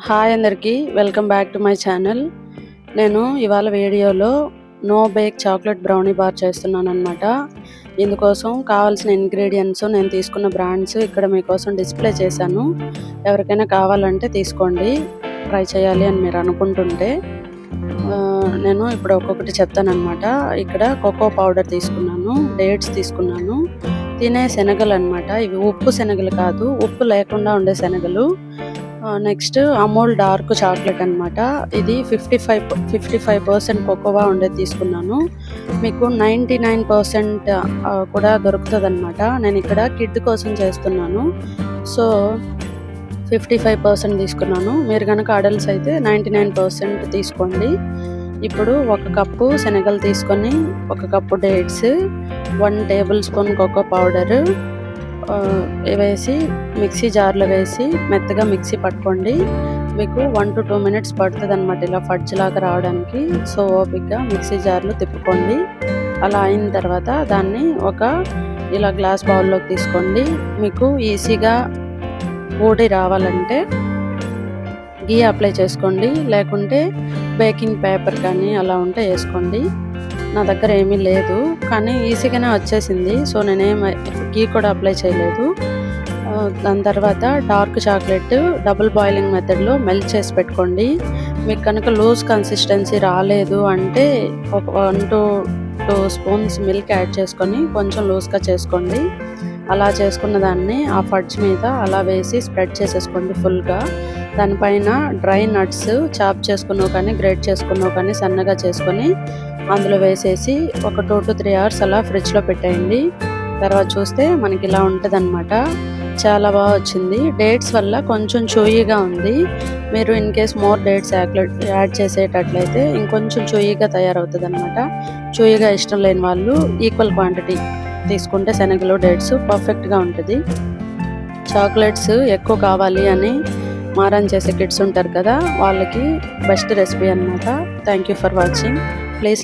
Hi అందరికీ, welcome back to my channel. నేను ఇవాళ వీడియోలో no bake chocolate brownie bar చేస్తున్నానన్నమాట. ఇందుకోసం కావాల్సిన ఇంగ్రీడియంట్స్, నేను తీసుకున్న బ్రాండ్స్ ఇక్కడ మీకోసం డిస్ప్లే చేశాను. ఎవరికైనా కావాలంటే తీసుకోండి, ట్రై చేయాలి అని మీరు అనుకుంటుంటే. నేను ఇప్పుడు ఒక్కొక్కటి చెప్తానన్నమాట. ఇక్కడ కోకో పౌడర్ తీసుకున్నాను, డేట్స్ తీసుకున్నాను, తినే శనగలు అన్నమాట. ఇవి ఉప్పు శనగలు కాదు, ఉప్పు లేకుండా ఉండే శనగలు. నెక్స్ట్ అమూల్ డార్క్ చాక్లెట్ అనమాట. ఇది 55% కోకోవా ఉండేది తీసుకున్నాను. మీకు 99% కూడా దొరుకుతుంది అనమాట. నేను ఇక్కడ కిడ్ కోసం చేస్తున్నాను, సో 55% తీసుకున్నాను. మీరు కనుక అడల్ట్స్ అయితే 99% తీసుకోండి. ఇప్పుడు 1 కప్పు శనగలు తీసుకొని 1 cup dates, 1 tablespoon cocoa powder వేసి మిక్సీ జార్లో వేసి మెత్తగా మిక్సీ పట్టుకోండి. మీకు 1 to 2 minutes పడుతుంది అనమాట ఇలా ఫడ్జ్ లాగా రావడానికి. సో ఓపిక్గా మిక్సీ జార్లో తిప్పుకోండి. అలా అయిన తర్వాత దాన్ని ఇలా గ్లాస్ బౌల్లోకి తీసుకోండి. మీకు ఈజీగా ఊడి రావాలంటే గీ అప్లై చేసుకోండి, లేకుంటే బేకింగ్ పేపర్ కానీ అలా ఉంటే వేసుకోండి. నా దగ్గర ఏమీ లేదు, కానీ ఈజీగానే వచ్చేసింది, సో నేనేం గీ కూడా అప్లై చేయలేదు. దాని తర్వాత డార్క్ చాక్లెట్ డబుల్ బాయిలింగ్ మెథడ్లో మెల్ట్ చేసి పెట్టుకోండి. మీకు కనుక లూజ్ కన్సిస్టెన్సీ రాలేదు అంటే 1 to 2 స్పూన్స్ మిల్క్ యాడ్ చేసుకొని కొంచెం లూజ్గా చేసుకోండి. అలా చేసుకున్న దాన్ని ఆ ఫడ్జ్ మీద అలా వేసి స్ప్రెడ్ చేసేసుకోండి ఫుల్గా. దానిపైన డ్రై నట్స్ చాప్ చేసుకున్నావు కానీ గ్రేట్ చేసుకున్నావు కానీ సన్నగా చేసుకొని అందులో వేసేసి 2 to 3 hours అలా ఫ్రిడ్జ్లో పెట్టేయండి. తర్వాత చూస్తే మనకి ఇలా ఉంటుంది అనమాట. చాలా బాగా వచ్చింది. డేట్స్ వల్ల కొంచెం చూయిగా ఉంది. మీరు in case more dates add చేసేటట్లయితే ఇంకొంచెం చూయిగా తయారవుతుంది అనమాట. చూయిగా ఇష్టం లేని వాళ్ళు ఈక్వల్ క్వాంటిటీ తీసుకుంటే శనగలు డేట్స్ పర్ఫెక్ట్గా ఉంటుంది. చాక్లెట్స్ ఎక్కువ కావాలి అని మారం చేసే కిడ్స్ ఉంటారు కదా, వాళ్ళకి బెస్ట్ రెసిపీ అనమాట. Thank you for watching. Please